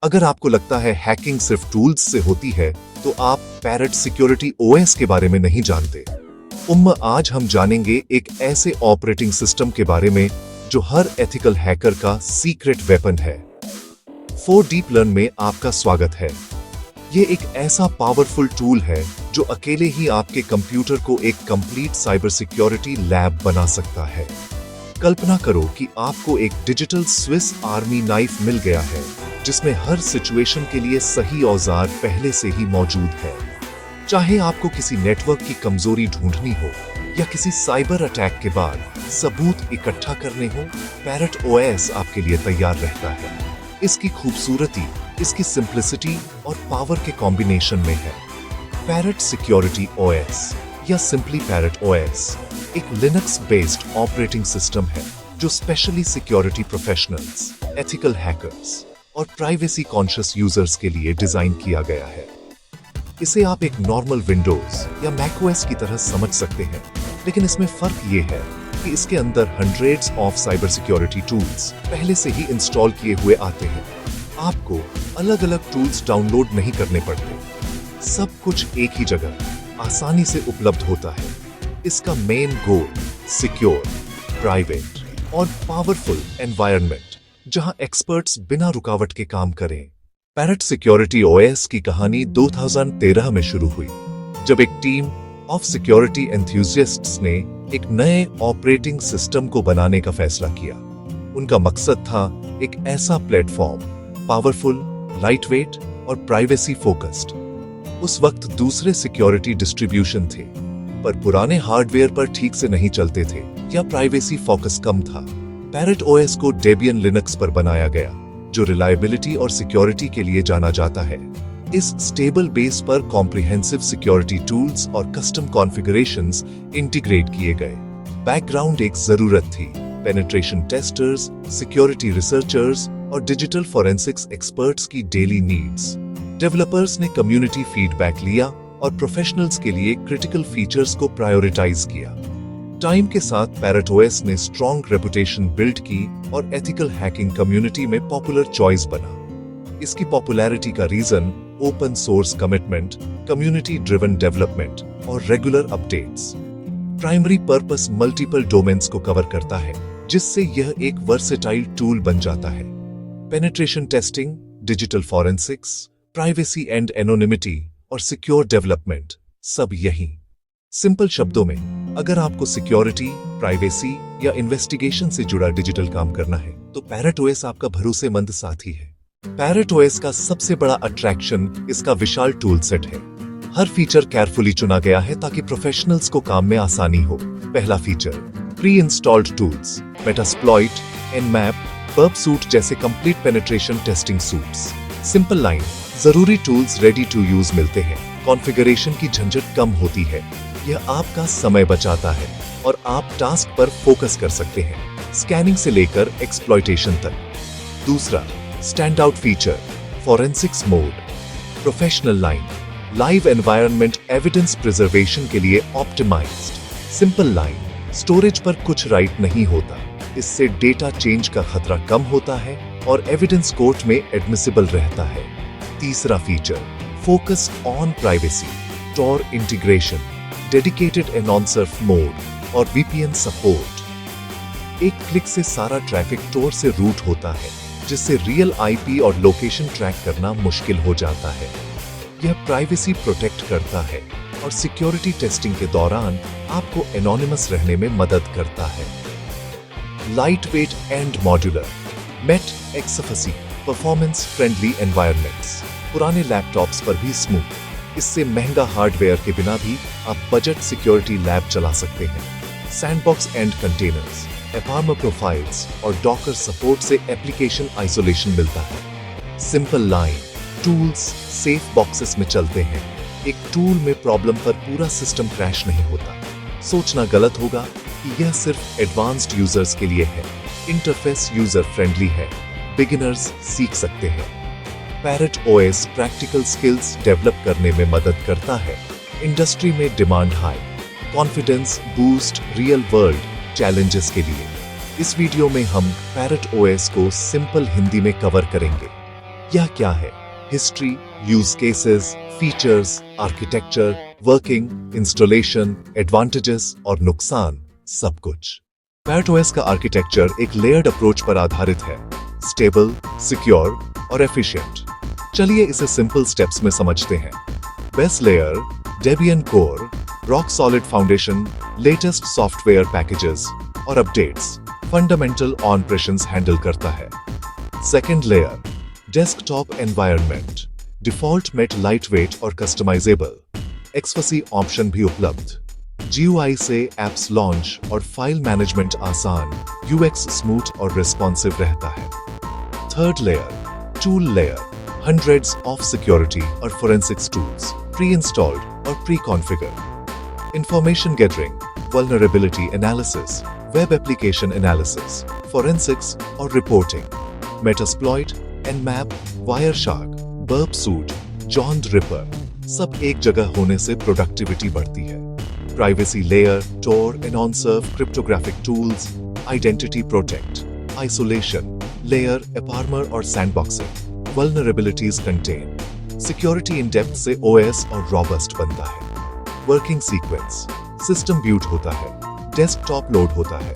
अगर आपको लगता है हैकिंग सिर्फ टूल्स से होती है, तो आप पैरेट सिक्योरिटी ओएस के बारे में नहीं जानते। आज हम जानेंगे एक ऐसे ऑपरेटिंग सिस्टम के बारे में जो हर एथिकल हैकर का सीक्रेट वेपन है। 4 डीप लर्न में आपका स्वागत है। ये एक ऐसा पावरफुल टूल है जो अकेले ही आपके कंप्यूटर को एक कंप्लीट साइबर सिक्योरिटी लैब बना सकता है। कल्पना करो कि आपको एक डिजिटल स्विस आर्मी नाइफ मिल गया है, जिसमें हर सिचुएशन के लिए सही औजार पहले से ही मौजूद है। चाहे आपको किसी नेटवर्क की कमजोरी ढूंढनी हो या किसी साइबर अटैक के बाद सबूत इकट्ठा करने हो, पैरेट ओएस आपके लिए तैयार रहता है। इसकी खूबसूरती इसकी सिंप्लिसिटी और पावर के कॉम्बिनेशन में है। पैरेट सिक्योरिटी ओएस या सिंपली पैरेट ओएस एक लिनक्स बेस्ड ऑपरेटिंग सिस्टम है जो specially security professionals, ethical hackers और प्राइवेसी कॉन्शियस यूजर्स के लिए डिजाइन किया गया है। इसे आप एक नॉर्मल विंडोज या मैकओएस की तरह समझ सकते हैं, लेकिन इसमें फर्क ये है कि इसके अंदर hundreds of cyber security tools पहले से ही इंस्टॉल किए हुए आते हैं। आपको अलग अलग टूल्स डाउनलोड नहीं करने पड़ते, सब कुछ एक ही जगह आसानी से उपलब्ध होता है। इसका मेन गोल सिक्योर, प्राइवेट और पावरफुल एनवायरनमेंट जहां एक्सपर्ट्स बिना रुकावट के काम करें। पैरेट सिक्योरिटी ओएस की कहानी 2013 में शुरू हुई, जब एक टीम ऑफ सिक्योरिटी एंथुसियास्ट्स ने एक नए ऑपरेटिंग सिस्टम को बनाने का फैसला किया। उनका मकसद था एक ऐसा प्लेटफॉर्म, पावरफुल, लाइटवेट और प्राइवेसी फोकस्ड। उस वक्त दूसरे सिक्योरिटी डिस्ट्रीब्यूशन थे, पर पुराने हार्डवेयर पर ठीक से नहीं चलते थे या प्राइवेसी फोकस कम था। पैरेट ओएस को डेबियन लिनक्स पर बनाया गया, जो रिलायबिलिटी और सिक्योरिटी के लिए जाना जाता है। इस स्टेबल बेस पर कॉम्प्रिहेंसिव सिक्योरिटी टूल्स और कस्टम कॉन्फ़िगरेशंस इंटीग्रेट किए गए। बैकग्राउंड एक जरूरत थी। पेनिट्रेशन टेस्टर्स, सिक्योरिटी रिसर्चर्स और डिजिटल फॉरेंसिक्स एक्सपर्ट्स की डेली नीड्स। डेवलपर्स ने कम्युनिटी फीडबैक लिया और प्रोफेशनल्स के लिए क्रिटिकल फीचर्स को प्रायोरिटाइज किया। टाइम के साथ पैरेट ओएस ने स्ट्रॉन्ग रेपुटेशन बिल्ड की और एथिकल हैकिंग कम्युनिटी में पॉपुलर चॉइस बना। इसकी पॉपुलैरिटी का reason open source commitment, community driven development और regular updates. Primary purpose multiple domains को कवर करता है, जिससे यह एक वर्सेटाइल टूल बन जाता है। Penetration testing, digital forensics, privacy and anonymity और सिक्योर डेवलपमेंट, सब यही। सिंपल शब्दों में, अगर आपको सिक्योरिटी, प्राइवेसी या इन्वेस्टिगेशन से जुड़ा डिजिटल काम करना है, तो पैरेट ओएस आपका भरोसेमंद साथी है। पैरेट ओएस का सबसे बड़ा अट्रैक्शन इसका विशाल टूल सेट है। हर फीचर केयरफुली चुना गया है ताकि प्रोफेशनल्स को काम में आसानी हो। पहला feature, pre installed tools, Metasploit, Nmap, Burp Suite जैसे complete penetration testing suites. Simple line, जरूरी टूल्स रेडी टू यूज मिलते हैं। कॉन्फ़िगरेशन की झंझट कम होती है। यह आपका समय बचाता है और आप टास्क पर फोकस कर सकते हैं, स्कैनिंग से लेकर एक्सप्लॉइटेशन तक। दूसरा, stand out feature, forensics mode, professional line, live environment evidence preservation के लिए ऑप्टिमाइज्ड। सिंपल लाइन, स्टोरेज पर कुछ राइट नहीं होता, इससे डेटा चेंज का खतरा कम होता है और एविडेंस कोर्ट में एडमिसिबल रहता है। तीसरा feature, focus on privacy, Tor integration, dedicated anonsurf mode और वीपीएन सपोर्ट। एक क्लिक से सारा ट्रैफिक टॉर से रूट होता है, जिससे रियल आईपी और लोकेशन ट्रैक करना मुश्किल हो जाता है। यह प्राइवेसी प्रोटेक्ट करता है और सिक्योरिटी टेस्टिंग के दौरान आपको एनोनिमस रहने में मदद करता है। Lightweight and modular, MATE XFCE, performance friendly environments, पुराने लैपटॉप्स पर भी स्मूथ। इससे महंगा हार्डवेयर के बिना भी आप बजट सिक्योरिटी लैब चला सकते हैं। Sandbox and containers, FRM profiles और डॉकर सपोर्ट से एप्लीकेशन आइसोलेशन मिलता है। Simple line, tools safe boxes में चलते हैं। एक टूल में प्रॉब्लम पर पूरा सिस्टम क्रैश नहीं होता। सोचना गलत होगा कि यह सिर्फ एडवांस्ड यूजर्स के लिए है। इंटरफेस यूजर फ्रेंडली है, बिगिनर्स सीख सकते हैं। Parrot OS practical skills develop करने में मदद करता है। इंडस्ट्री में demand high, confidence boost real world challenges के लिए। इस वीडियो में हम पैरेट ओएस को सिंपल हिंदी में कवर करेंगे। यह क्या है? History, use cases, features, architecture, working, installation, advantages और नुकसान, सब कुछ। पैरेट ओएस का आर्किटेक्चर एक लेयर्ड अप्रोच पर आधारित है, स्टेबल, सिक्योर और एफिशिएंट। चलिए इसे सिंपल स्टेप्स में समझते हैं। Base layer, Debian core, rock solid foundation, latest software packages और अपडेट्स, फंडामेंटल ऑपरेशंस हैंडल करता है। Second layer, desktop environment, default MATE lightweight और कस्टमाइजेबल, एक्सफसी ऑप्शन भी उपलब्ध। GUI से एप्स लॉन्च और फाइल मैनेजमेंट आसान, UX स्मूथ और रिस्पॉन्सिव रहता है। Third layer, tool layer, hundreds of security और forensics tools, pre-installed और pre-configured. Information gathering, vulnerability analysis, web application analysis, forensics और reporting. Metasploit, Nmap, Wireshark, Burpsuit, John the Ripper, सब एक जगह होने से प्रोडक्टिविटी बढ़ती है। Privacy layer, Tor and OnServe cryptographic tools, identity protect, isolation layer, AppArmor और sandboxing, vulnerabilities contain, security in depth से OS और robust बनता है। Working sequence, system boot होता है, desktop load होता है,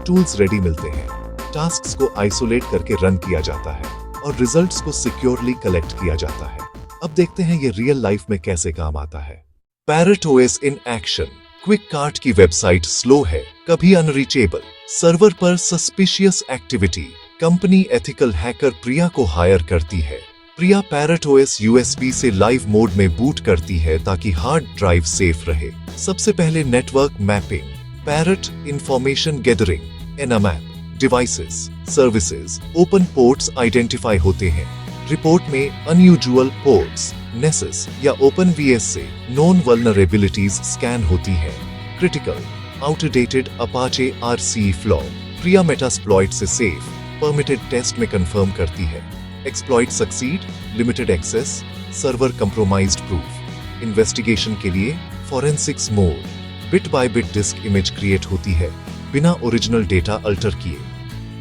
tools ready मिलते हैं, tasks को isolate करके run किया जाता है और results को securely collect किया जाता है। अब देखते हैं ये रियल लाइफ में कैसे काम आता है। Parrot OS in action. Quick cart की वेबसाइट स्लो है, कभी अनरीचेबल, सर्वर पर suspicious activity. Company ethical hacker Priya को हायर करती है। प्रिया पैरेट ओएस USB से लाइव मोड में बूट करती है ताकि हार्ड ड्राइव सेफ रहे। सबसे पहले network mapping, Parrot information gathering, Nmap, devices, services, open ports identify होते हैं। रिपोर्ट में अनयूजुअल पोर्ट्स, नेसेस या OpenVS से नोन वल्नरेबिलिटीज स्कैन होती है। Critical, outdated Apache RC flaw, Priya Metasploit से सेफ, परमिटेड टेस्ट में कंफर्म करती है। Exploit succeed, limited access, server compromised proof. Investigation के लिए forensics mode, bit by bit disk image create होती है बिना ओरिजिनल डेटा अल्टर किए।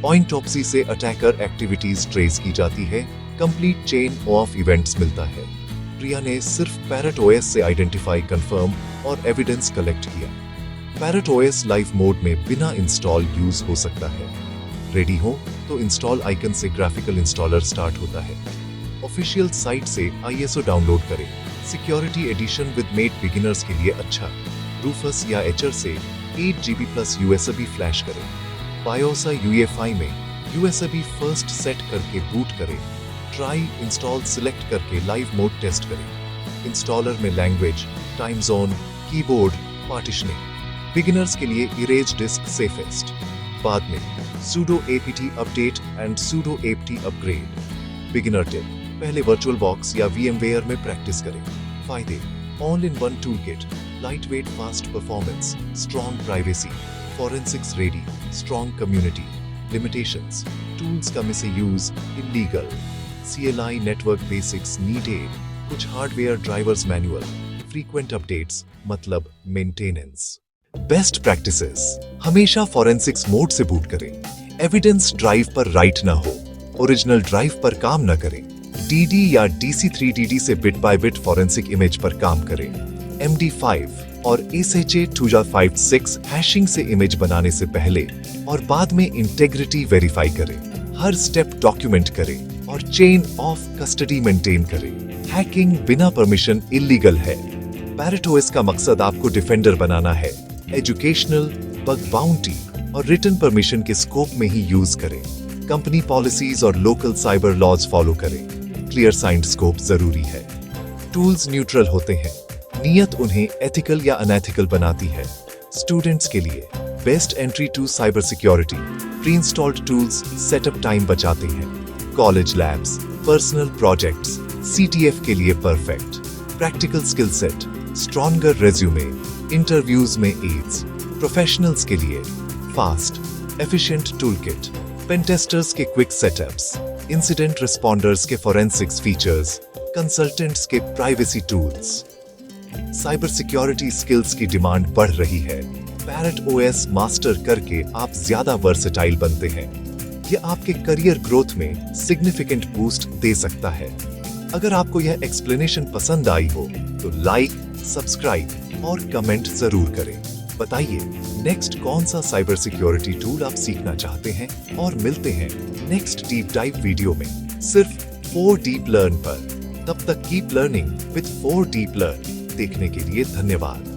पॉइंटऑप्सी से अटैकर एक्टिविटीज ट्रेस की जाती है, कंप्लीट चेन ऑफ इवेंट्स मिलता है। प्रिया ने सिर्फ पैरेट ओएस से आइडेंटिफाई, कंफर्म और एविडेंस कलेक्ट किया। पैरेट ओएस लाइव मोड में बिना इंस्टॉल यूज हो सकता है। रेडी हो तो इंस्टॉल आइकन से ग्राफिकल इंस्टॉलर स्टार्ट होता है। ऑफिशियल साइट से ISO डाउनलोड करें। Security edition with MATE beginners के लिए अच्छा। रूफस या एचर से 8 GB प्लस USB फ्लैश करें। बायोसा UEFI में USB फर्स्ट सेट करके बूट करें। ट्राई इंस्टॉल सिलेक्ट करके लाइव मोड टेस्ट करें। इंस्टॉलर में language, time zone, keyboard, partitioning. Beginners के लिए इरेज डिस्क सेफेस्ट। बाद में sudo apt update and sudo apt upgrade. Beginner tip, पहले वर्चुअल बॉक्स या VMware में प्रैक्टिस करें। फायदे, all in one toolkit, lightweight fast performance, strong privacy, forensics ready, strong community. Limitations, tools का misuse, illegal. CLI network basics needed, कुछ hardware drivers manual, frequent updates, मतलब maintenance. Best practices, हमेशा forensics mode से boot करें, evidence drive पर write ना हो, original drive पर काम ना करें, DD या DC3DD से bit by bit forensic image पर काम करें, MD5 और SHA-256 हैशिंग से इमेज बनाने से पहले और बाद में इंटेग्रिटी वेरीफाई करें। हर स्टेप डॉक्यूमेंट करें और चेन ऑफ कस्टडी मेंटेन करें। हैकिंग बिना परमिशन इलीगल है। पैरेट ओएस का मकसद आपको डिफेंडर बनाना है। एजुकेशनल, बग बाउंटी और रिटन परमिशन के स्कोप में ही यूज करें। कंपनी पॉलिसीज और लोकल साइबर लॉज फॉलो करें। क्लियर साइंड स्कोप जरूरी है। टूल्स न्यूट्रल होते हैं, नियत उन्हें एथिकल या अनएथिकल बनाती है। स्टूडेंट्स के लिए best entry to cybersecurity, pre installed tools setup time बचाते हैं। College labs, personal projects, CTF के लिए परफेक्ट। Practical skill set, stronger resume, interviews में एड्स। प्रोफेशनल्स के लिए फास्ट एफिशिएंट टूलकिट, पेनटेस्टर्स के क्विक सेटअप्स, इंसिडेंट रिस्पॉन्डर्स के फोरेंसिक्स फीचर्स, कंसल्टेंट्स के privacy tools. Cybersecurity skills की डिमांड बढ़ रही है। पैरेट ओएस मास्टर करके आप ज्यादा वर्सेटाइल बनते हैं। ये आपके करियर ग्रोथ में सिग्निफिकेंट बूस्ट दे सकता है। अगर आपको यह एक्सप्लेनेशन पसंद आई हो तो लाइक, सब्सक्राइब और कमेंट जरूर करें। बताइए नेक्स्ट कौन सा साइबर सिक्योरिटी टूल आप सीखना चाहते हैं, और मिलते हैं नेक्स्ट डीप डाइव वीडियो में सिर्फ 4 डीप लर्न पर। तब तक keep learning with 4 deep learn. देखने के लिए धन्यवाद।